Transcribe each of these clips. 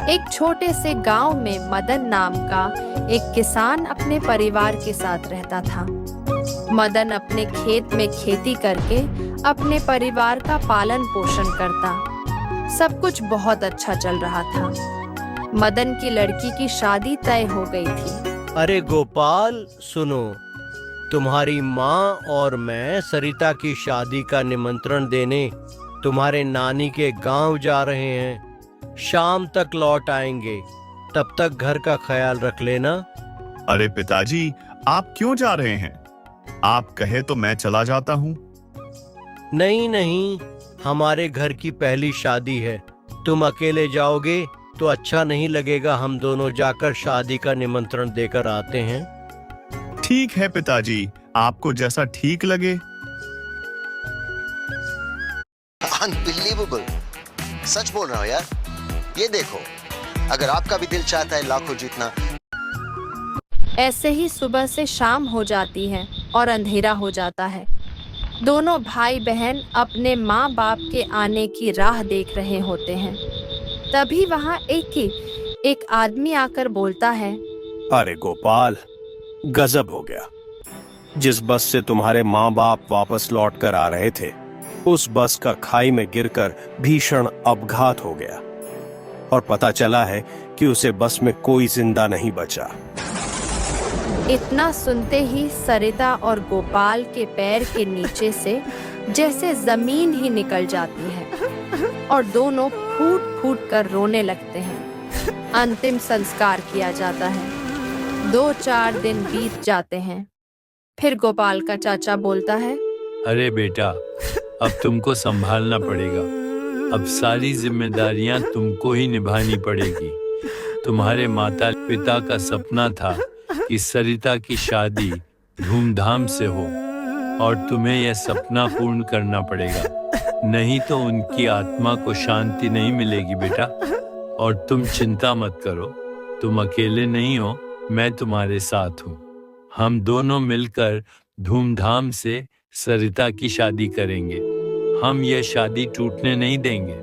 एक छोटे से गांव में मदन नाम का एक किसान अपने परिवार के साथ रहता था। मदन अपने खेत में खेती करके अपने परिवार का पालन पोषण करता। सब कुछ बहुत अच्छा चल रहा था। मदन की लड़की की शादी तय हो गई थी। अरे गोपाल सुनो, तुम्हारी माँ और मैं सरिता की शादी का निमंत्रण देने तुम्हारे नानी के गांव जा रहे हैं। शाम तक लौट आएंगे, तब तक घर का ख्याल रख लेना। अरे पिताजी, आप क्यों जा रहे हैं? आप कहे तो मैं चला जाता हूँ। नहीं नहीं, हमारे घर की पहली शादी है। तुम अकेले जाओगे तो अच्छा नहीं लगेगा। हम दोनों जाकर शादी का निमंत्रण देकर आते हैं। ठीक है पिताजी, आपको जैसा ठीक लगे। अनबिलीवेबल, सच बोल रहा हूँ यार। ये देखो, अगर आपका भी दिल चाहता है लाखों जीतना। ऐसे ही सुबह से शाम हो जाती है और अंधेरा हो जाता है। दोनों भाई बहन अपने माँ बाप के आने की राह देख रहे होते हैं। तभी वहाँ एक आदमी आकर बोलता है, अरे गोपाल, गजब हो गया। जिस बस से तुम्हारे माँ बाप वापस लौट कर आ रहे थे, उस बस का खाई में गिरकर भीषण अपघात हो गया और पता चला है कि उसे बस में कोई जिंदा नहीं बचा। इतना सुनते ही सरिता और गोपाल के पैर के नीचे से जैसे जमीन ही निकल जाती है और दोनों फूट फूट कर रोने लगते हैं। अंतिम संस्कार किया जाता है। 2-4 दिन बीत जाते हैं। फिर गोपाल का चाचा बोलता है, अरे बेटा, अब तुमको संभालना पड़ेगा। अब सारी जिम्मेदारियां तुमको ही निभानी पड़ेगी। तुम्हारे माता पिता का सपना था कि सरिता की शादी धूमधाम से हो और तुम्हें यह सपना पूर्ण करना पड़ेगा, नहीं तो उनकी आत्मा को शांति नहीं मिलेगी बेटा। और तुम चिंता मत करो, तुम अकेले नहीं हो, मैं तुम्हारे साथ हूँ। हम दोनों मिलकर धूमधाम से सरिता की शादी करेंगे। हम यह शादी टूटने नहीं देंगे।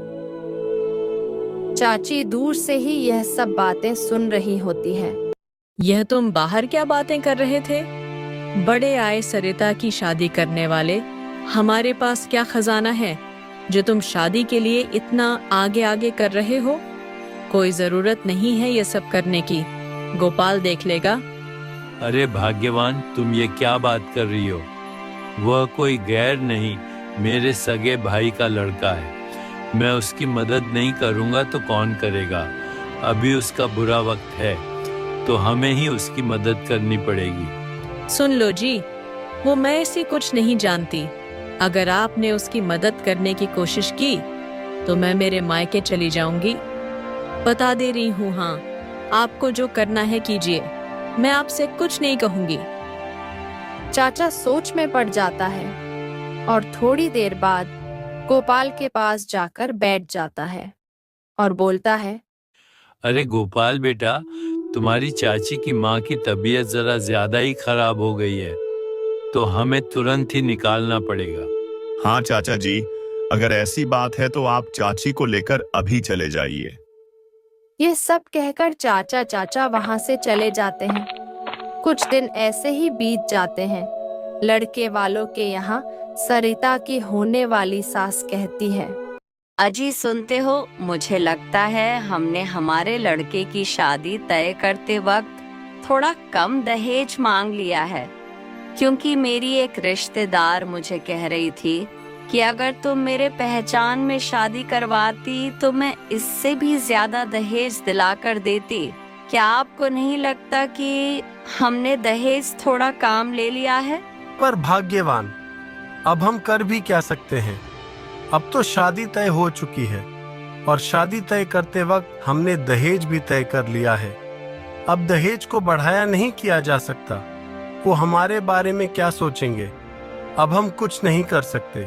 चाची दूर से ही यह सब बातें सुन रही होती है। यह तुम बाहर क्या बातें कर रहे थे? बड़े आए सरिता की शादी करने वाले, हमारे पास क्या खजाना है जो तुम शादी के लिए इतना आगे आगे कर रहे हो? कोई जरूरत नहीं है ये सब करने की। गोपाल देख लेगा। अरे भाग्यवान, तुम ये क्या बात कर रही हो? वह कोई गैर नहीं, मेरे सगे भाई का लड़का है। मैं उसकी मदद नहीं करूंगा तो कौन करेगा? अभी उसका बुरा वक्त है तो हमें ही उसकी मदद करनी पड़ेगी। सुन लो जी, वो मैं ऐसी कुछ नहीं जानती। अगर आपने उसकी मदद करने की कोशिश की तो मैं मेरे मायके चली जाऊंगी। बता दे रही हूँ। हाँ, आपको जो करना है कीजिए, मैं आपसे कुछ नहीं कहूंगी। चाचा सोच में पड़ जाता है और थोड़ी देर बाद गोपाल के पास जाकर बैठ जाता है और बोलता है, अरे गोपाल बेटा, तुम्हारी चाची की माँ की तबीयत जरा ज्यादा ही खराब हो गई है, तो हमें तुरंत ही निकालना पड़ेगा। हाँ चाचा जी, अगर ऐसी बात है तो आप चाची को लेकर अभी चले जाइए। ये सब कहकर चाचा वहां से चले जाते हैं। कुछ दिन ऐसे ही बीत जाते हैं। लड़के वालों के यहाँ सरिता की होने वाली सास कहती है, अजी सुनते हो, मुझे लगता है हमने हमारे लड़के की शादी तय करते वक्त थोड़ा कम दहेज मांग लिया है, क्योंकि मेरी एक रिश्तेदार मुझे कह रही थी कि अगर तुम मेरे पहचान में शादी करवाती तो मैं इससे भी ज्यादा दहेज दिलाकर देती। क्या आपको नहीं लगता कि हमने दहेज थोड़ा काम ले लिया है? पर भाग्यवान, अब हम कर भी क्या सकते हैं? अब तो शादी तय हो चुकी है और शादी तय करते वक्त हमने दहेज भी तय कर लिया है। अब दहेज को बढ़ाया नहीं किया जा सकता। वो हमारे बारे में क्या सोचेंगे? अब हम कुछ नहीं कर सकते।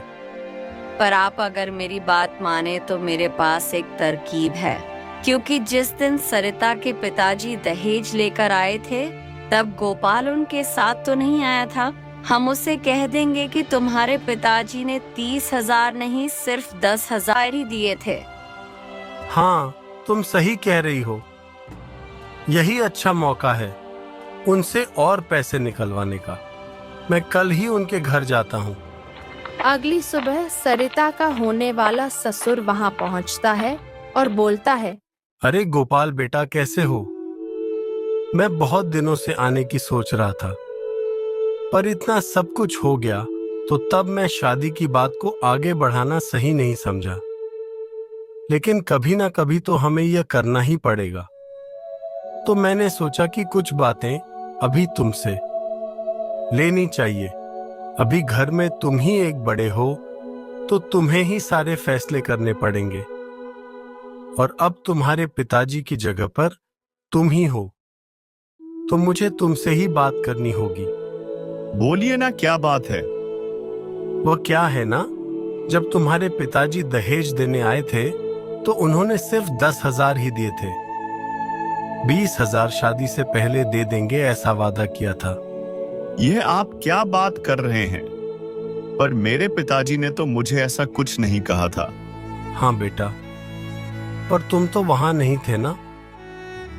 पर आप अगर मेरी बात माने तो मेरे पास एक तरकीब है, क्योंकि जिस दिन सरिता के पिताजी दहेज लेकर आए थे तब गोपाल उनके साथ तो नहीं आया था। हम उसे कह देंगे कि तुम्हारे पिताजी ने 30,000 नहीं, सिर्फ 10,000 ही दिए थे। हाँ, तुम सही कह रही हो। यही अच्छा मौका है उनसे और पैसे निकलवाने का। मैं कल ही उनके घर जाता हूँ। अगली सुबह सरिता का होने वाला ससुर वहां पहुंचता है और बोलता है, अरे गोपाल बेटा, कैसे हो? मैं बहुत दिनों से आने की सोच रहा था, पर इतना सब कुछ हो गया तो तब मैं शादी की बात को आगे बढ़ाना सही नहीं समझा। लेकिन कभी ना कभी तो हमें यह करना ही पड़ेगा। तो मैंने सोचा कि कुछ बातें अभी तुमसे लेनी चाहिए। अभी घर में तुम ही एक बड़े हो, तो तुम्हें ही सारे फैसले करने पड़ेंगे। और अब तुम्हारे पिताजी की जगह पर तुम ही हो, तो मुझे तुमसे ही बात करनी होगी। बोलिए ना, क्या बात है? वो क्या है ना, जब तुम्हारे पिताजी दहेज देने आए थे तो उन्होंने सिर्फ 10,000 ही दिए थे। 20,000 शादी से पहले दे देंगे ऐसा वादा किया था। यह आप क्या बात कर रहे हैं? पर मेरे पिताजी ने तो मुझे ऐसा कुछ नहीं कहा था। हाँ बेटा, पर तुम तो वहां नहीं थे ना।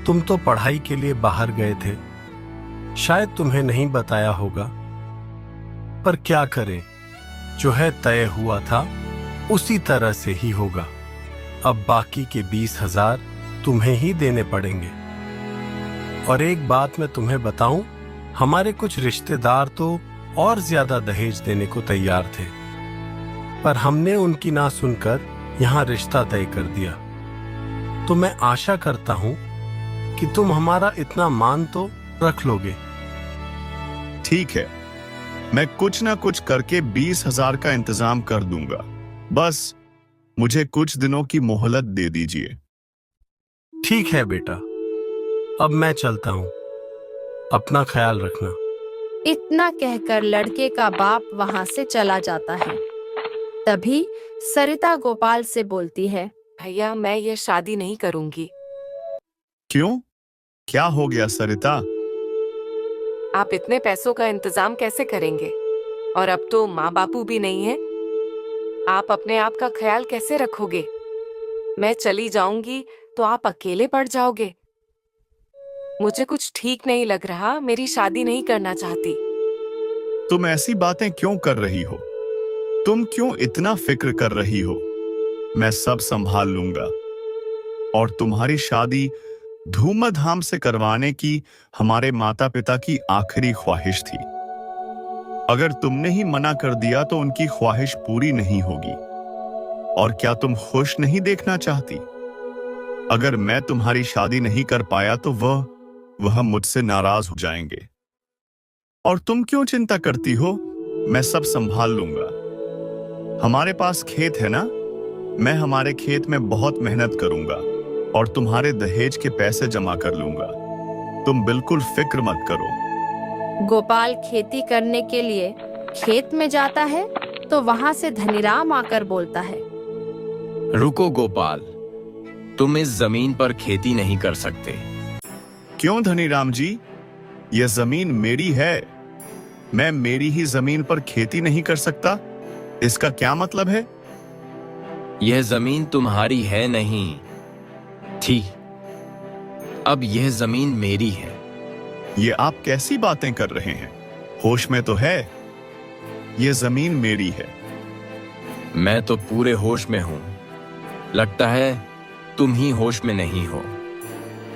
तुम तो पढ़ाई के लिए बाहर गए थे। शायद तुम्हें नहीं बताया होगा, पर क्या करें, जो है तय हुआ था उसी तरह से ही होगा। अब बाकी के 20,000 तुम्हें ही देने पड़ेंगे। और एक बात मैं तुम्हें बताऊं, हमारे कुछ रिश्तेदार तो और ज्यादा दहेज देने को तैयार थे, पर हमने उनकी ना सुनकर यहां रिश्ता तय कर दिया। तो मैं आशा करता हूं कि तुम हमारा इतना मान तो रख लोगे। ठीक है, मैं कुछ ना कुछ करके 20,000 का इंतजाम कर दूंगा। बस मुझे कुछ दिनों की मोहलत दे दीजिए। ठीक है बेटा, अब मैं चलता हूं। अपना ख्याल रखना। इतना कहकर लड़के का बाप वहां से चला जाता है। तभी सरिता गोपाल से बोलती है, भैया, मैं ये शादी नहीं करूंगी। क्यों? क्या हो गया सरिता? आप इतने पैसों का इंतजाम कैसे करेंगे? और अब तो माँ बापू भी नहीं है। आप अपने आप का ख्याल कैसे रखोगे? मैं चली जाऊंगी तो आप अकेले पड़ जाओगे। मुझे कुछ ठीक नहीं लग रहा। मेरी शादी नहीं करना चाहती। तुम ऐसी बातें क्यों कर रही हो? तुम क्यों इतना फिक्र कर रही हो? मैं सब संभाल लूंगा। और तुम्हारी शादी धूमधाम से करवाने की हमारे माता पिता की आखिरी ख्वाहिश थी। अगर तुमने ही मना कर दिया तो उनकी ख्वाहिश पूरी नहीं होगी। और क्या तुम खुश नहीं देखना चाहती? अगर मैं तुम्हारी शादी नहीं कर पाया तो वह मुझसे नाराज हो जाएंगे। और तुम क्यों चिंता करती हो? मैं सब संभाल लूंगा। हमारे पास खेत है ना, मैं हमारे खेत में बहुत मेहनत करूंगा और तुम्हारे दहेज के पैसे जमा कर लूंगा। तुम बिल्कुल फिक्र मत करो। गोपाल खेती करने के लिए खेत में जाता है तो वहां से धनीराम आकर बोलता है, रुको गोपाल, तुम इस जमीन पर खेती नहीं कर सकते। क्यों धनीराम जी? यह जमीन मेरी है। मैं मेरी ही जमीन पर खेती नहीं कर सकता? इसका क्या मतलब है? यह जमीन तुम्हारी है नहीं थी, अब यह जमीन मेरी है। ये आप कैसी बातें कर रहे हैं? होश में तो है। यह जमीन मेरी है। मैं तो पूरे होश में हूं। लगता है तुम ही होश में नहीं हो।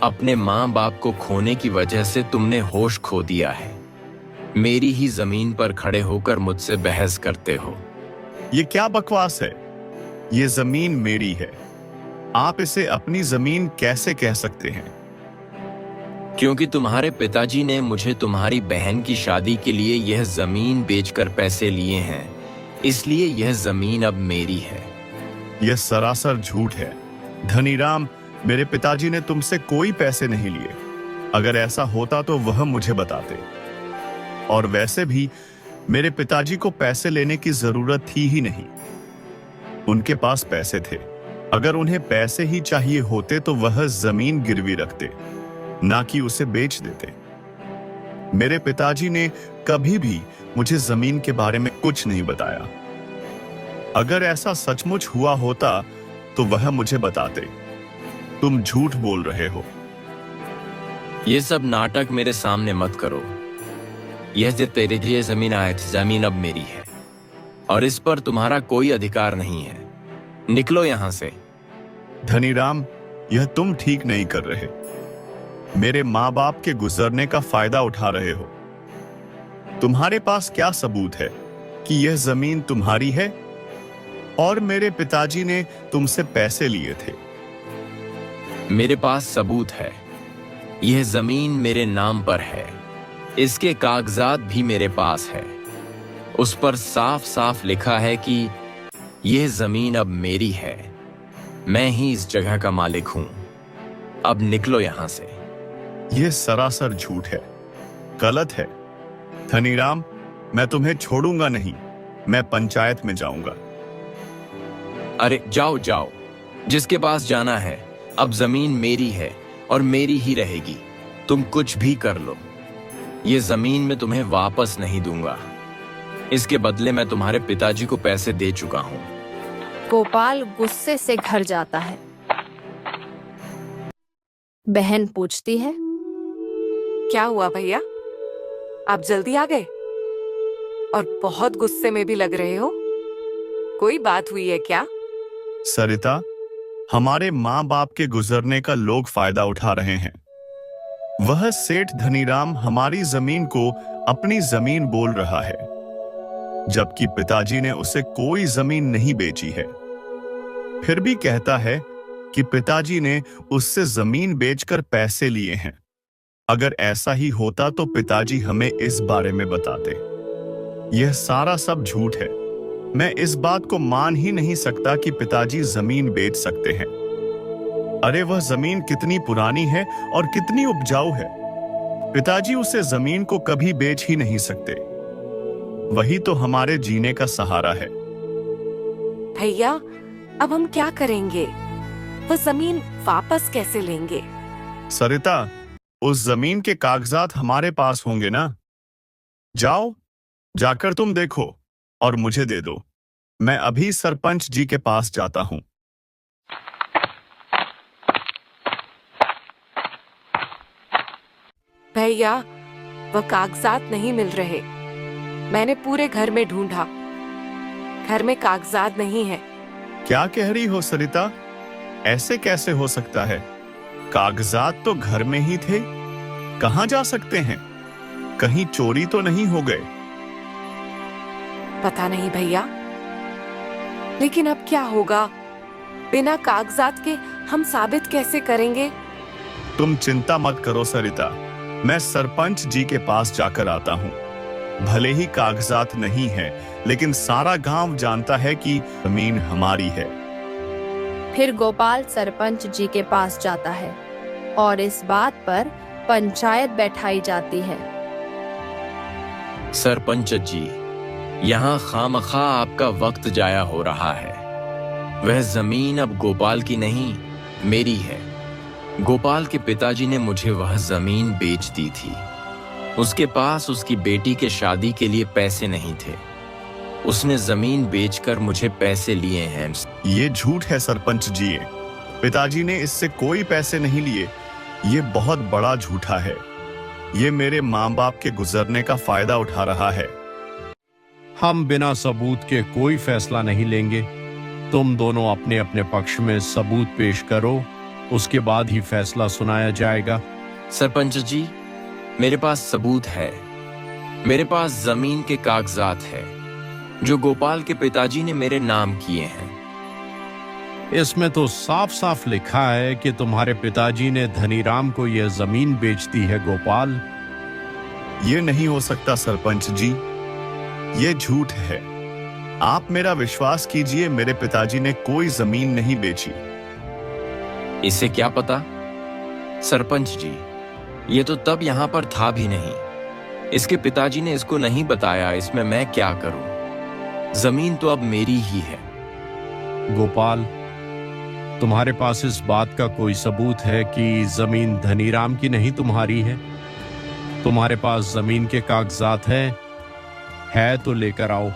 अपने माँ बाप को खोने की वजह से तुमने होश खो दिया है। मेरी ही जमीन पर खड़े होकर मुझसे बहस करते हो। ये क्या बकवास है? ये जमीन मेरी है। आप इसे अपनी जमीन कैसे कह सकते हैं? क्योंकि तुम्हारे पिताजी ने मुझे तुम्हारी बहन की शादी के लिए यह जमीन बेचकर पैसे लिए हैं, इसलिए यह जमीन अब मेरी है। यह सरासर झूठ है। धनीराम, मेरे पिताजी ने तुमसे कोई पैसे नहीं लिए। अगर ऐसा होता तो वह मुझे बताते। और वैसे भी मेरे पिताजी को पैसे लेने की जरूरत थी ही नहीं। उनके पास पैसे थे। अगर उन्हें पैसे ही चाहिए होते तो वह जमीन गिरवी रखते, ना कि उसे बेच देते। मेरे पिताजी ने कभी भी मुझे जमीन के बारे में कुछ नहीं बताया। अगर ऐसा सचमुच हुआ होता तो वह मुझे बताते। तुम झूठ बोल रहे हो। ये सब नाटक मेरे सामने मत करो। यह जो तेरे लिए जमीन आए थी, जमीन अब मेरी है और इस पर तुम्हारा कोई अधिकार नहीं है। निकलो यहां से। धनीराम, यह तुम ठीक नहीं कर रहे। मेरे माँ बाप के गुजरने का फायदा उठा रहे हो। तुम्हारे पास क्या सबूत है कि यह जमीन तुम्हारी है? और मेरे पिताजी ने तुमसे पैसे लिए थे। मेरे पास सबूत है। यह जमीन मेरे नाम पर है। इसके कागजात भी मेरे पास है। उस पर साफ साफ लिखा है कि यह जमीन अब मेरी है। मैं ही इस जगह का मालिक हूं। अब निकलो यहां से। यह सरासर झूठ है, गलत है। धनीराम, मैं तुम्हें छोड़ूंगा नहीं। मैं पंचायत में जाऊंगा। अरे जाओ जाओ, जिसके पास जाना है। अब जमीन मेरी है और मेरी ही रहेगी। तुम कुछ भी कर लो, ये जमीन मैं तुम्हें वापस नहीं दूंगा। इसके बदले मैं तुम्हारे पिताजी को पैसे दे चुका हूं। गोपाल गुस्से से घर जाता है। बहन पूछती है, क्या हुआ भैया, आप जल्दी आ गए और बहुत गुस्से में भी लग रहे हो। कोई बात हुई है क्या? सरिता, हमारे माँ बाप के गुजरने का लोग फायदा उठा रहे हैं। वह सेठ धनीराम हमारी जमीन को अपनी जमीन बोल रहा है, जबकि पिताजी ने उसे कोई जमीन नहीं बेची है। फिर भी कहता है कि पिताजी ने उससे जमीन बेचकर पैसे लिए हैं। अगर ऐसा ही होता तो पिताजी हमें इस बारे में बताते। यह सारा सब झूठ है। मैं इस बात को मान ही नहीं सकता कि पिताजी जमीन बेच सकते हैं। अरे वह जमीन कितनी पुरानी है और कितनी उपजाऊ है। पिताजी उसे जमीन को कभी बेच ही नहीं सकते। वही तो हमारे जीने का सहारा है। भैया, अब हम क्या करेंगे? वो जमीन वापस कैसे लेंगे? सरिता, उस जमीन के कागजात हमारे पास होंगे ना। जाओ, जाकर तुम देखो और मुझे दे दो। मैं अभी सरपंच जी के पास जाता हूं। भैया, वह कागजात नहीं मिल रहे। मैंने पूरे घर में ढूंढा, घर में कागजात नहीं है। क्या कह रही हो सरिता? ऐसे कैसे हो सकता है? कागजात तो घर में ही थे। कहां जा सकते हैं? कहीं चोरी तो नहीं हो गए? पता नहीं भैया, लेकिन अब क्या होगा? बिना कागजात के हम साबित कैसे करेंगे? तुम चिंता मत करो सरिता, मैं सरपंच जी के पास जाकर आता हूं। भले ही कागजात नहीं है, लेकिन सारा गांव जानता है कि जमीन हमारी है। फिर गोपाल सरपंच जी के पास जाता है और इस बात पर पंचायत बैठाई जाती है। सरपंच जी, यहाँ खामखा आपका वक्त जाया हो रहा है। वह जमीन अब गोपाल की नहीं, मेरी है। गोपाल के पिताजी ने मुझे वह जमीन बेच दी थी। उसके पास उसकी बेटी के शादी के लिए पैसे नहीं थे। उसने जमीन बेचकर मुझे पैसे लिए हैं। ये झूठ है सरपंच जी। पिताजी ने इससे कोई पैसे नहीं लिए। ये बहुत बड़ा झूठा है। ये मेरे माँ बाप के गुजरने का फायदा उठा रहा है। हम बिना सबूत के कोई फैसला नहीं लेंगे। तुम दोनों अपने अपने पक्ष में सबूत पेश करो, उसके बाद ही फैसला सुनाया जाएगा। सरपंच जी, मेरे पास सबूत है। मेरे पास जमीन के कागजात है जो गोपाल के पिताजी ने मेरे नाम किए हैं। इसमें तो साफ साफ लिखा है कि तुम्हारे पिताजी ने धनीराम को यह जमीन बेच दी है। गोपाल, ये नहीं हो सकता सरपंच जी, ये झूठ है। आप मेरा विश्वास कीजिए, मेरे पिताजी ने कोई जमीन नहीं बेची। इसे क्या पता? सरपंच जी, ये तो तब यहाँ पर था भी नहीं। इसके पिताजी ने इसको नहीं बताया। इसमें मैं क्या करूं? जमीन तो अब मेरी ही है। गोपाल, तुम्हारे पास इस बात का कोई सबूत है कि जमीन धनीराम की नहीं, तुम्हारी है? तुम्हारे पास जमीन के कागजात है तो लेकर आओ।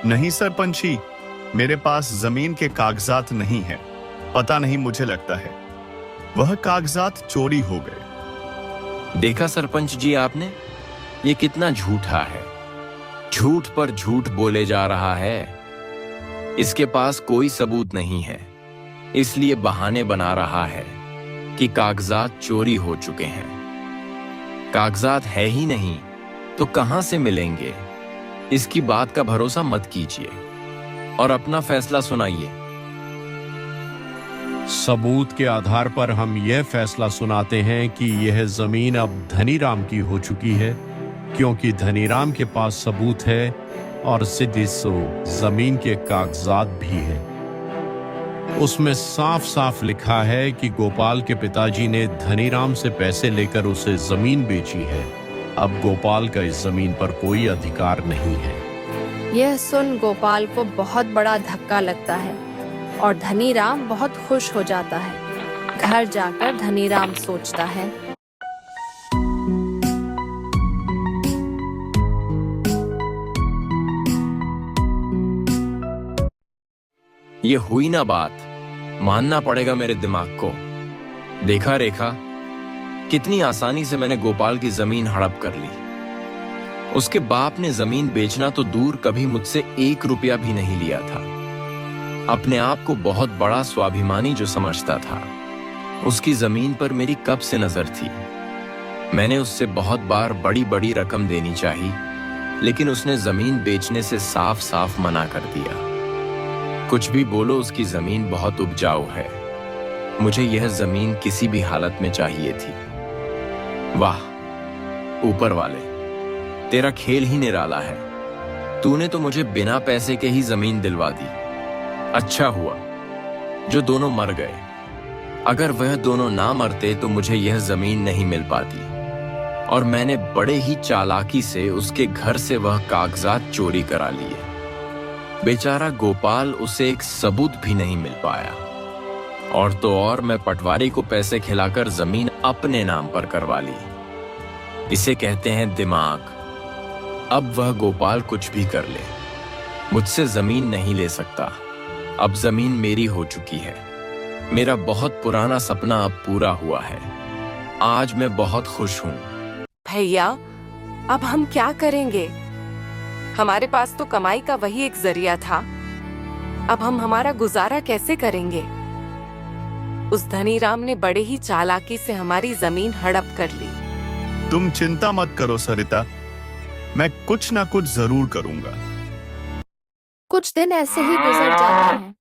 नहीं सरपंची, मेरे पास जमीन के कागजात नहीं है। पता नहीं, मुझे लगता है वह कागजात चोरी हो गए। देखा सरपंच जी आपने, ये कितना झूठा है। झूठ पर झूठ बोले जा रहा है। इसके पास कोई सबूत नहीं है, इसलिए बहाने बना रहा है कि कागजात चोरी हो चुके हैं। कागजात है ही नहीं तो कहां से मिलेंगे? इसकी बात का भरोसा मत कीजिए और अपना फैसला सुनाइए। सबूत के आधार पर हम यह फैसला सुनाते हैं कि यह जमीन अब धनीराम की हो चुकी है, क्योंकि धनीराम के पास सबूत है और सिद्धि सो जमीन के कागजात भी है। उसमें साफ साफ लिखा है कि गोपाल के पिताजी ने धनीराम से पैसे लेकर उसे जमीन बेची है। अब गोपाल का इस जमीन पर कोई अधिकार नहीं है। यह सुन गोपाल को बहुत बड़ा धक्का लगता है और धनीराम बहुत खुश हो जाता है। घर जाकर धनीराम सोचता है, ये हुई ना बात, मानना पड़ेगा मेरे दिमाग को। देखा रेखा, कितनी आसानी से मैंने गोपाल की जमीन हड़प कर ली। उसके बाप ने जमीन बेचना तो दूर, कभी मुझसे 1 रुपया भी नहीं लिया था। अपने आप को बहुत बड़ा स्वाभिमानी जो समझता था, उसकी जमीन पर मेरी कब से नजर थी। मैंने उससे बहुत बार बड़ी बड़ी रकम देनी चाहिए, लेकिन उसने जमीन बेचने से साफ साफ मना कर दिया। कुछ भी बोलो, उसकी जमीन बहुत उपजाऊ है। मुझे यह जमीन किसी भी हालत में चाहिए थी। वाह ऊपर वाले, तेरा खेल ही निराला है। तूने तो मुझे बिना पैसे के ही जमीन दिलवा दी। अच्छा हुआ जो दोनों मर गए। अगर वह दोनों ना मरते तो मुझे यह जमीन नहीं मिल पाती, और मैंने बड़े ही चालाकी से उसके घर से वह कागजात चोरी करा लिए। बेचारा गोपाल, उसे एक सबूत भी नहीं मिल पाया। और तो और मैं पटवारी को पैसे खिलाकर जमीन अपने नाम पर करवा ली। इसे कहते हैं दिमाग। अब वह गोपाल कुछ भी कर ले, मुझसे जमीन नहीं ले सकता। अब जमीन मेरी हो चुकी है। मेरा बहुत पुराना सपना अब पूरा हुआ है। आज मैं बहुत खुश हूँ। भैया, अब हम क्या करेंगे? हमारे पास तो कमाई का वही एक जरिया था। अब हम हमारा गुजारा कैसे करेंगे? उस धनीराम ने बड़े ही चालाकी से हमारी जमीन हड़प कर ली। तुम चिंता मत करो सरिता, मैं कुछ ना कुछ जरूर करूंगा। कुछ दिन ऐसे ही गुजर जाते हैं।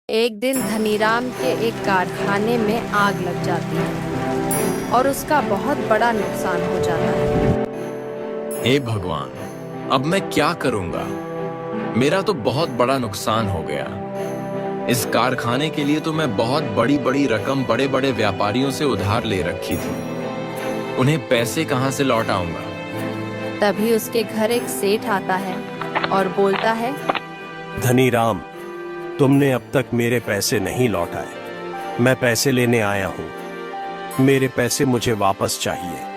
एक दिन धनीराम के एक कारखाने में आग लग जाती है और उसका बहुत बड़ा नुकसान हो जाता है। हे भगवान, अब मैं क्या करूंगा? मेरा तो बहुत बड़ा नुकसान हो गया। इस कारखाने के लिए तो मैं बहुत बड़ी बड़ी रकम बड़े बड़े व्यापारियों से उधार ले रखी थी। उन्हें पैसे कहां से लौटाऊंगा? तभी उसके घर एक सेठ आता है और बोलता है, धनीराम, तुमने अब तक मेरे पैसे नहीं लौटाए। मैं पैसे लेने आया हूँ। मेरे पैसे मुझे वापस चाहिए।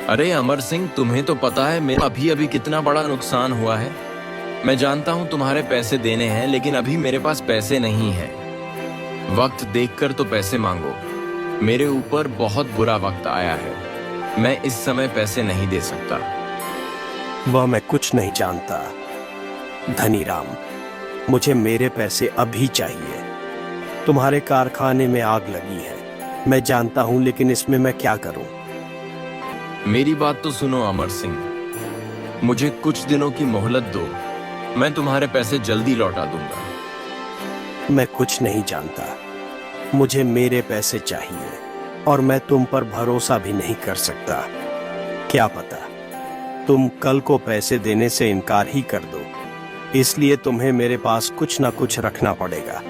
अरे अमर सिंह, तुम्हें तो पता है मेरा अभी अभी कितना बड़ा नुकसान हुआ है। मैं जानता हूं तुम्हारे पैसे देने हैं, लेकिन अभी मेरे पास पैसे नहीं हैं। वक्त देखकर तो पैसे मांगो। मेरे ऊपर बहुत बुरा वक्त आया है। मैं इस समय पैसे नहीं दे सकता। वह मैं कुछ नहीं जानता धनीराम, मुझे मेरे पैसे अभी चाहिए। तुम्हारे कारखाने में आग लगी है, मैं जानता हूं, लेकिन इसमें मैं क्या करूं? मेरी बात तो सुनो अमर सिंह, मुझे कुछ दिनों की मोहलत दो। मैं तुम्हारे पैसे जल्दी लौटा दूंगा। मैं कुछ नहीं जानता। मुझे मेरे पैसे चाहिए और मैं तुम पर भरोसा भी नहीं कर सकता। क्या पता तुम कल को पैसे देने से इनकार ही कर दो। इसलिए तुम्हें मेरे पास कुछ ना कुछ रखना पड़ेगा,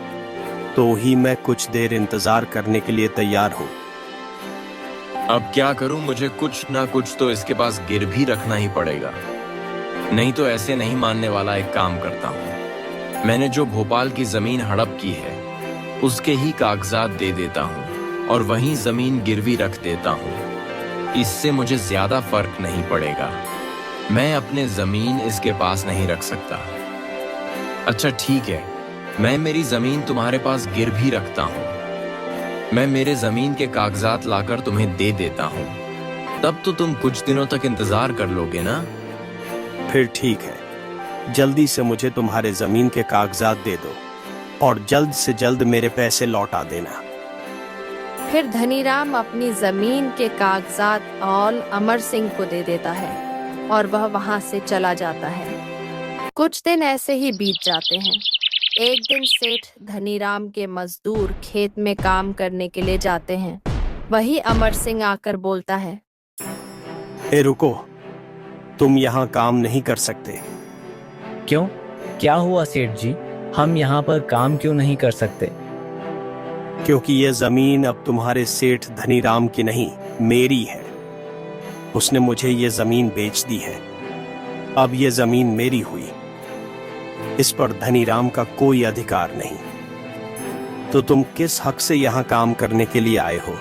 तो ही मैं कुछ देर इंतजार करने के लिए तैयार हूं। अब क्या करूं? मुझे कुछ ना कुछ तो इसके पास गिर भी रखना ही पड़ेगा। नहीं तो ऐसे नहीं मानने वाला एक काम करता हूं। मैंने जो भोपाल की जमीन हड़प की है, उसके ही कागजात दे देता हूं और वहीं जमीन गिरवी रख देता हूं। इससे मुझे ज्यादा फर्क नहीं पड़ेगा। मैं अपने जमीन इसके पास नहीं रख सकता। अच्छा ठीक है, मैं मेरी जमीन तुम्हारे पास गिरवी रखता हूं। मैं मेरे जमीन के कागजात लाकर तुम्हें दे देता हूँ। तब तो तुम कुछ दिनों तक इंतजार कर लोगे ना? फिर ठीक है, जल्दी से मुझे तुम्हारे जमीन के कागजात दे दो और जल्द से जल्द मेरे पैसे लौटा देना। फिर धनीराम अपनी जमीन के कागजात औल अमर सिंह को दे देता है और वह वहां से चला जाता है। कुछ दिन ऐसे ही बीत जाते हैं। एक दिन सेठ धनीराम के मजदूर खेत में काम करने के लिए जाते हैं। वही अमर सिंह आकर बोलता है, ए रुको, तुम यहाँ काम नहीं कर सकते। क्यों? क्या हुआ सेठ जी? हम यहाँ पर काम क्यों नहीं कर सकते? क्योंकि यह जमीन अब तुम्हारे सेठ धनीराम की नहीं, मेरी है। उसने मुझे ये जमीन बेच दी है। अब ये जमीन मेरी हुई। इस पर धनीराम का कोई अधिकार नहीं। तो तुम किस हक से यहाँ काम करने के लिए आए हो?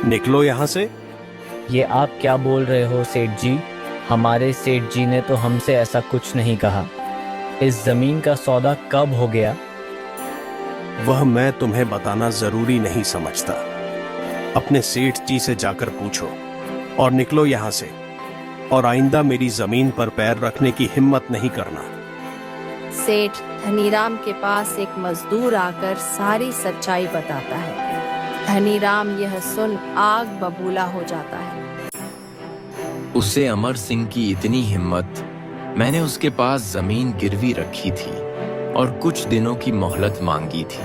निकलो यहाँ से। ये आप क्या बोल रहे हो सेठ जी? हमारे सेठ जी ने तो हमसे ऐसा कुछ नहीं कहा। इस जमीन का सौदा कब हो गया? वह मैं तुम्हें बताना जरूरी नहीं समझता। अपने सेठ जी से जाकर पूछो और निकलो यहाँ से। और आइंदा मेरी जमीन पर पैर रखने की हिम्मत नहीं करना। सेठ धनीराम के पास एक मजदूर आकर सारी सच्चाई बताता है। धनीराम यह सुन आग बबूला हो जाता है। उससे अमर सिंह की इतनी हिम्मत। मैंने उसके पास जमीन गिरवी रखी थी और कुछ दिनों की मोहलत मांगी थी।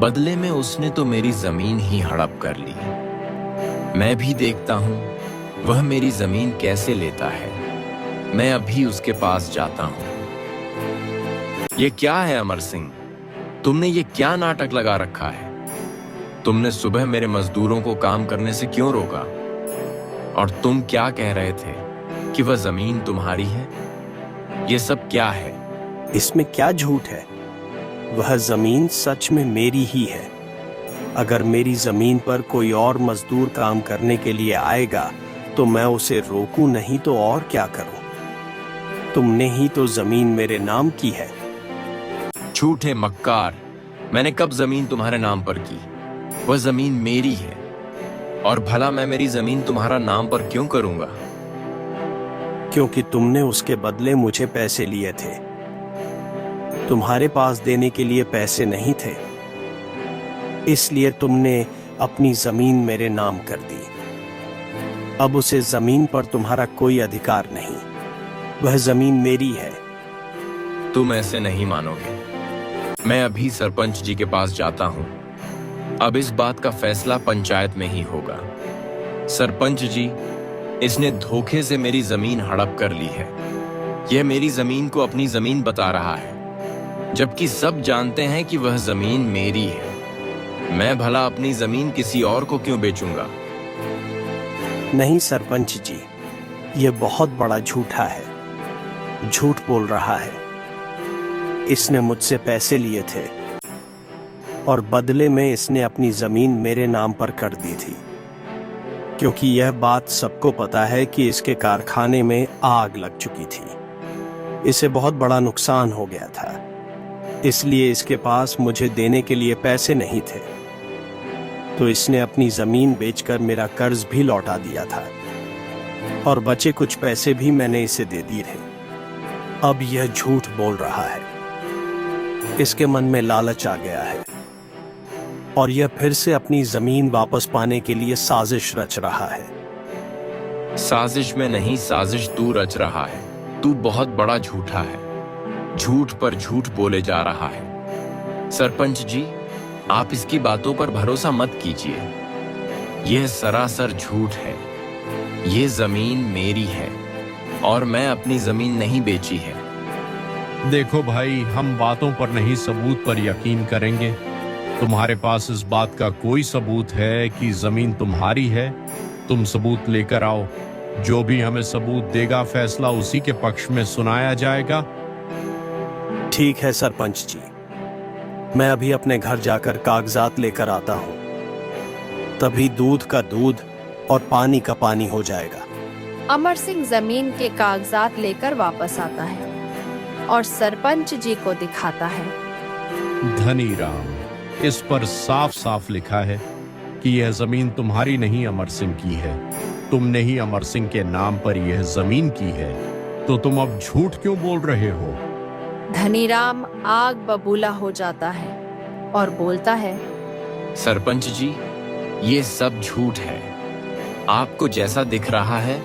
बदले में उसने तो मेरी जमीन ही हड़प कर ली। मैं भी देखता हूं वह मेरी जमीन कैसे लेता है। मैं अभी उसके पास जाता हूं। ये क्या है अमर सिंह? तुमने ये क्या नाटक लगा रखा है? तुमने सुबह मेरे मजदूरों को काम करने से क्यों रोका? और तुम क्या कह रहे थे कि वह जमीन तुम्हारी है? ये सब क्या है? इसमें क्या झूठ है? वह जमीन सच में मेरी ही है। अगर मेरी जमीन पर कोई और मजदूर काम करने के लिए आएगा तो मैं उसे रोकूं नहीं तो और क्या करूं? तुमने ही तो जमीन मेरे नाम की है। झूठे मक्कार! मैंने कब जमीन तुम्हारे नाम पर की? वह जमीन मेरी है। और भला मैं मेरी जमीन तुम्हारा नाम पर क्यों करूंगा? क्योंकि तुमने उसके बदले मुझे पैसे लिए थे। तुम्हारे पास देने के लिए पैसे नहीं थे, इसलिए तुमने अपनी जमीन मेरे नाम कर दी। अब उसे जमीन पर तुम्हारा कोई अधिकार नहीं। वह जमीन मेरी है। तुम ऐसे नहीं मानोगे। मैं अभी सरपंच जी के पास जाता हूं। अब इस बात का फैसला पंचायत में ही होगा। सरपंच जी, इसने धोखे से मेरी जमीन हड़प कर ली है। यह मेरी जमीन को अपनी जमीन बता रहा है, जबकि सब जानते हैं कि वह जमीन मेरी है। मैं भला अपनी जमीन किसी और को क्यों बेचूंगा? नहीं सरपंच जी, यह बहुत बड़ा झूठा है। झूठ बोल रहा है। इसने मुझसे पैसे लिए थे और बदले में इसने अपनी जमीन मेरे नाम पर कर दी थी। क्योंकि यह बात सबको पता है कि इसके कारखाने में आग लग चुकी थी। इसे बहुत बड़ा नुकसान हो गया था, इसलिए इसके पास मुझे देने के लिए पैसे नहीं थे। तो इसने अपनी जमीन बेचकर मेरा कर्ज भी लौटा दिया था और बचे कुछ पैसे भी मैंने इसे दे दिए थे। अब यह झूठ बोल रहा है। इसके मन में लालच आ गया है और यह फिर से अपनी जमीन वापस पाने के लिए साजिश रच रहा है। साजिश में नहीं, साजिश तू रच रहा है। तू बहुत बड़ा झूठा है। झूठ पर झूठ बोले जा रहा है। सरपंच जी, आप इसकी बातों पर भरोसा मत कीजिए। यह सरासर झूठ है। यह जमीन मेरी है और मैं अपनी जमीन नहीं बेची है। देखो भाई, हम बातों पर नहीं सबूत पर यकीन करेंगे। तुम्हारे पास इस बात का कोई सबूत है कि जमीन तुम्हारी है? तुम सबूत लेकर आओ। जो भी हमें सबूत देगा, फैसला उसी के पक्ष में सुनाया जाएगा। ठीक है सरपंच जी, मैं अभी अपने घर जाकर कागजात लेकर आता हूं। तभी दूध का दूध और पानी का पानी हो जाएगा। अमर सिंह जमीन के कागजात लेकर वापस आता है और सरपंच जी को दिखाता है। धनीराम, इस पर साफ साफ लिखा है कि यह जमीन तुम्हारी नहीं अमर सिंह की है। तुमने ही अमर सिंह के नाम पर यह जमीन की है, तो तुम अब झूठ क्यों बोल रहे हो? धनीराम आग बबूला हो जाता है और बोलता है, सरपंच जी, ये सब झूठ है। आपको जैसा दिख रहा है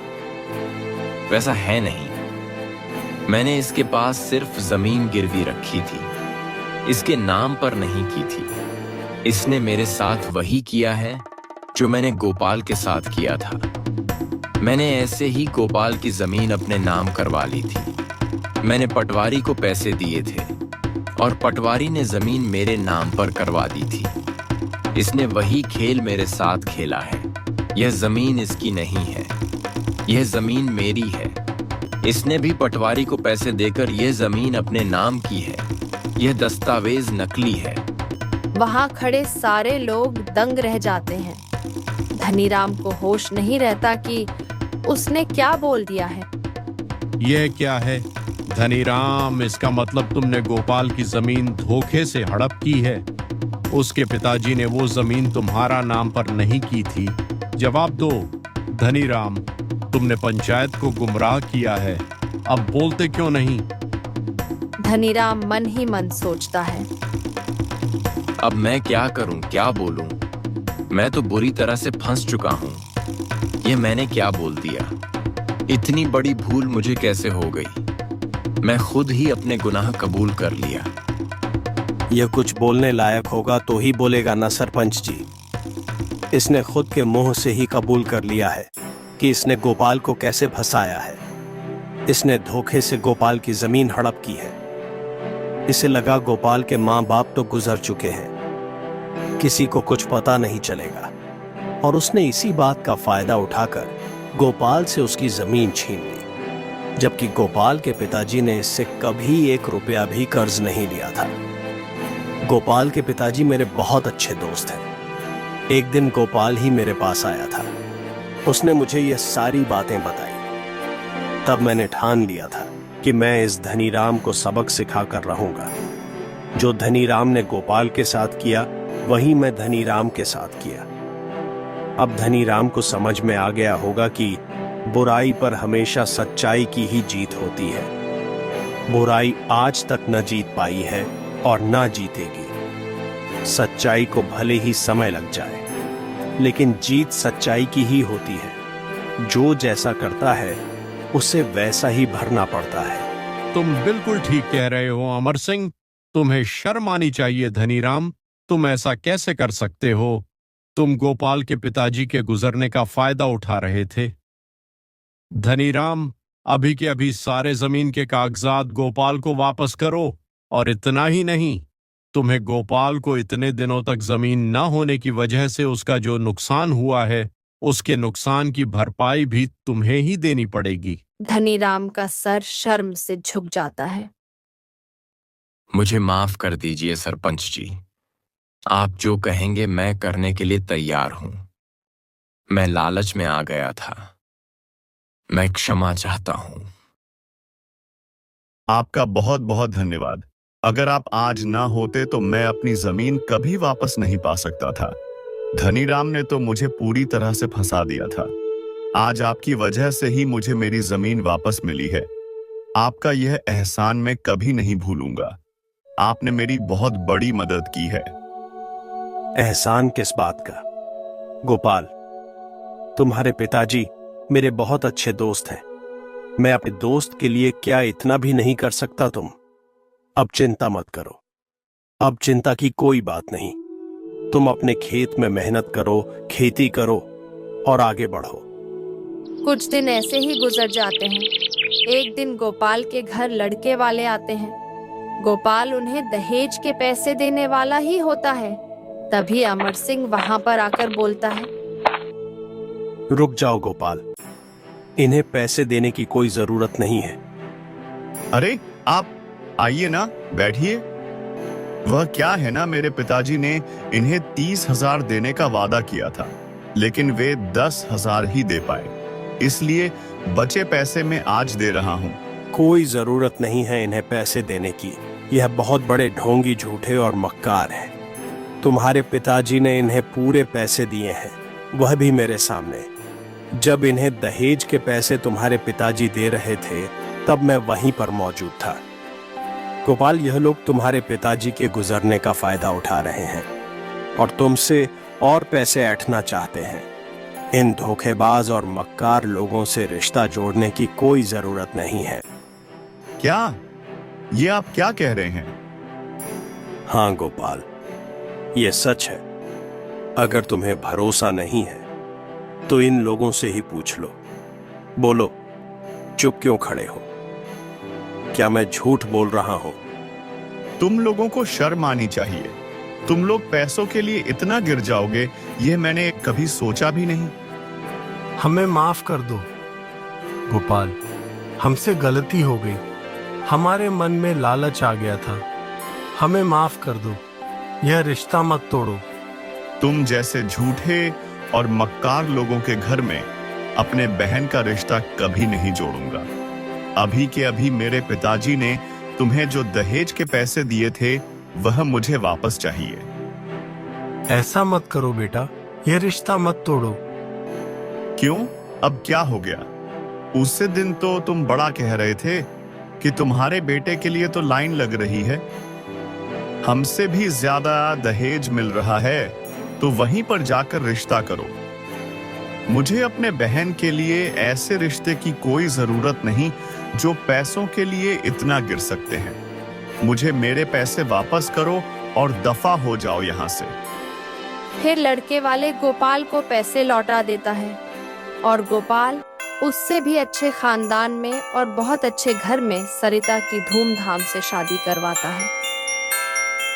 वैसा है नहीं। मैंने इसके पास सिर्फ जमीन गिरवी रखी थी, इसके नाम पर नहीं की थी। इसने मेरे साथ वही किया है जो मैंने गोपाल के साथ किया था। मैंने ऐसे ही गोपाल की जमीन अपने नाम करवा ली थी। मैंने पटवारी को पैसे दिए थे और पटवारी ने जमीन मेरे नाम पर करवा दी थी। इसने वही खेल मेरे साथ खेला है। यह जमीन इसकी नहीं है, यह जमीन मेरी है। इसने भी पटवारी को पैसे देकर यह जमीन अपने नाम की है। यह दस्तावेज नकली है। वहाँ खड़े सारे लोग दंग रह जाते हैं। धनीराम को होश नहीं रहता कि उसने क्या बोल दिया है। यह क्या है धनीराम? इसका मतलब तुमने गोपाल की जमीन धोखे से हड़प की है। उसके पिताजी ने वो जमीन तुम्हारा नाम पर नहीं की थी। जवाब दो धनीराम, तुमने पंचायत को गुमराह किया है, अब बोलते क्यों नहीं? धनीराम मन ही मन सोचता है, अब मैं क्या करूं, क्या बोलूं? मैं तो बुरी तरह से फंस चुका हूं। ये मैंने क्या बोल दिया? इतनी बड़ी भूल मुझे कैसे हो गई? मैं खुद ही अपने गुनाह कबूल कर लिया। यह कुछ बोलने लायक होगा तो ही बोलेगा ना सरपंच जी। इसने खुद के मुंह से ही कबूल कर लिया है कि इसने गोपाल को कैसे फंसाया है। इसने धोखे से गोपाल की जमीन हड़प की है। इसे लगा गोपाल के माँ बाप तो गुजर चुके हैं, किसी को कुछ पता नहीं चलेगा, और उसने इसी बात का फायदा उठाकर गोपाल से उसकी जमीन छीन ली, जबकि गोपाल के पिताजी ने इससे कभी 1 रुपया भी कर्ज नहीं लिया था। गोपाल के पिताजी मेरे बहुत अच्छे दोस्त हैं। एक दिन गोपाल ही मेरे पास आया था। उसने मुझे ये सारी बातें बताई। तब मैंने ठान लिया था कि मैं इस धनीराम को सबक सिखाकर रहूंगा। जो धनीराम ने गोपाल के साथ किया वही मैं धनीराम के साथ किया। अब धनीराम को समझ में आ गया होगा कि बुराई पर हमेशा सच्चाई की ही जीत होती है। बुराई आज तक न जीत पाई है और न जीतेगी। सच्चाई को भले ही समय लग जाए, लेकिन जीत सच्चाई की ही होती है। जो जैसा करता है उसे वैसा ही भरना पड़ता है। तुम बिल्कुल ठीक कह रहे हो अमर सिंह। तुम्हें शर्म आनी चाहिए धनीराम। तुम ऐसा कैसे कर सकते हो? तुम गोपाल के पिताजी के गुजरने का फायदा उठा रहे थे। धनीराम, अभी के अभी सारे जमीन के कागजात गोपाल को वापस करो। और इतना ही नहीं, तुम्हें गोपाल को इतने दिनों तक जमीन न होने की वजह से उसका जो नुकसान हुआ है, उसके नुकसान की भरपाई भी तुम्हें ही देनी पड़ेगी। धनीराम का सर शर्म से झुक जाता है। मुझे माफ कर दीजिए सरपंच जी। आप जो कहेंगे मैं करने के लिए तैयार हूं। मैं लालच में आ गया था। मैं क्षमा चाहता हूं। आपका बहुत बहुत धन्यवाद। अगर आप आज ना होते तो मैं अपनी जमीन कभी वापस नहीं पा सकता था। धनीराम ने तो मुझे पूरी तरह से फंसा दिया था। आज आपकी वजह से ही मुझे मेरी जमीन वापस मिली है। आपका यह एहसान मैं कभी नहीं भूलूंगा। आपने मेरी बहुत बड़ी मदद की है। एहसान किस बात का? गोपाल, तुम्हारे पिताजी मेरे बहुत अच्छे दोस्त हैं। मैं अपने दोस्त के लिए क्या इतना भी नहीं कर सकता? तुम अब चिंता मत करो। अब चिंता की कोई बात नहीं। तुम अपने खेत में मेहनत करो, खेती करो और आगे बढ़ो। कुछ दिन ऐसे ही गुजर जाते हैं। एक दिन गोपाल के घर लड़के वाले आते हैं। गोपाल उन्हें दहेज के पैसे देने वाला ही होता है। तभी अमर सिंह वहां पर आकर बोलता है, रुक जाओ गोपाल, इन्हें पैसे देने की कोई जरूरत नहीं है। अरे आप आइए ना, बैठिए। वह क्या है ना, मेरे पिताजी ने इन्हें 30,000 देने का वादा किया था, लेकिन वे 10,000 ही दे पाए। इसलिए बचे पैसे मैं आज दे रहा हूँ। कोई जरूरत नहीं है इन्हें पैसे देने की। यह बहुत बड़े ढोंगी, झूठे और मक्कार हैं। तुम्हारे पिताजी ने इन्हें पूरे पैसे दिए हैं, वह भी मेरे सामने। जब इन्हें दहेज के पैसे तुम्हारे पिताजी दे रहे थे तब मैं वहीं पर मौजूद था। गोपाल, यह लोग तुम्हारे पिताजी के गुजरने का फायदा उठा रहे हैं और तुमसे और पैसे ऐंठना चाहते हैं। इन धोखेबाज और मक्कार लोगों से रिश्ता जोड़ने की कोई जरूरत नहीं है। क्या ये आप क्या कह रहे हैं? हाँ गोपाल, ये सच है। अगर तुम्हें भरोसा नहीं है तो इन लोगों से ही पूछ लो। बोलो, चुप क्यों खड़े हो? क्या मैं झूठ बोल रहा हूं? तुम लोगों को शर्म आनी चाहिए। तुम लोग पैसों के लिए इतना गिर जाओगे, यह मैंने कभी सोचा भी नहीं। हमें माफ कर दो गोपाल, हमसे गलती हो गई। हमारे मन में लालच आ गया था। हमें माफ कर दो, यह रिश्ता मत तोड़ो। तुम जैसे झूठे और मक्कार लोगों के घर में अपने बहन का रिश्ता कभी नहीं जोड़ूंगा। अभी के अभी मेरे पिताजी ने तुम्हें जो दहेज के पैसे दिए थे वह मुझे वापस चाहिए। ऐसा मत करो बेटा, यह रिश्ता मत तोड़ो। क्यों? अब क्या हो गया? उसी दिन तो तुम बड़ा कह रहे थे कि तुम्हारे बेटे के लिए तो लाइन लग रही है, हमसे भी ज्यादा दहेज मिल रहा है, तो वहीं पर जाकर रिश्ता करो। मुझे अपने बहन के लिए ऐसे रिश्ते की कोई जरूरत नहीं जो पैसों के लिए इतना गिर सकते हैं। मुझे मेरे पैसे वापस करो और दफा हो जाओ यहाँ से। फिर लड़के वाले गोपाल को पैसे लौटा देता है और गोपाल उससे भी अच्छे खानदान में और बहुत अच्छे घर में सरिता की धूमधाम से शादी करवाता है।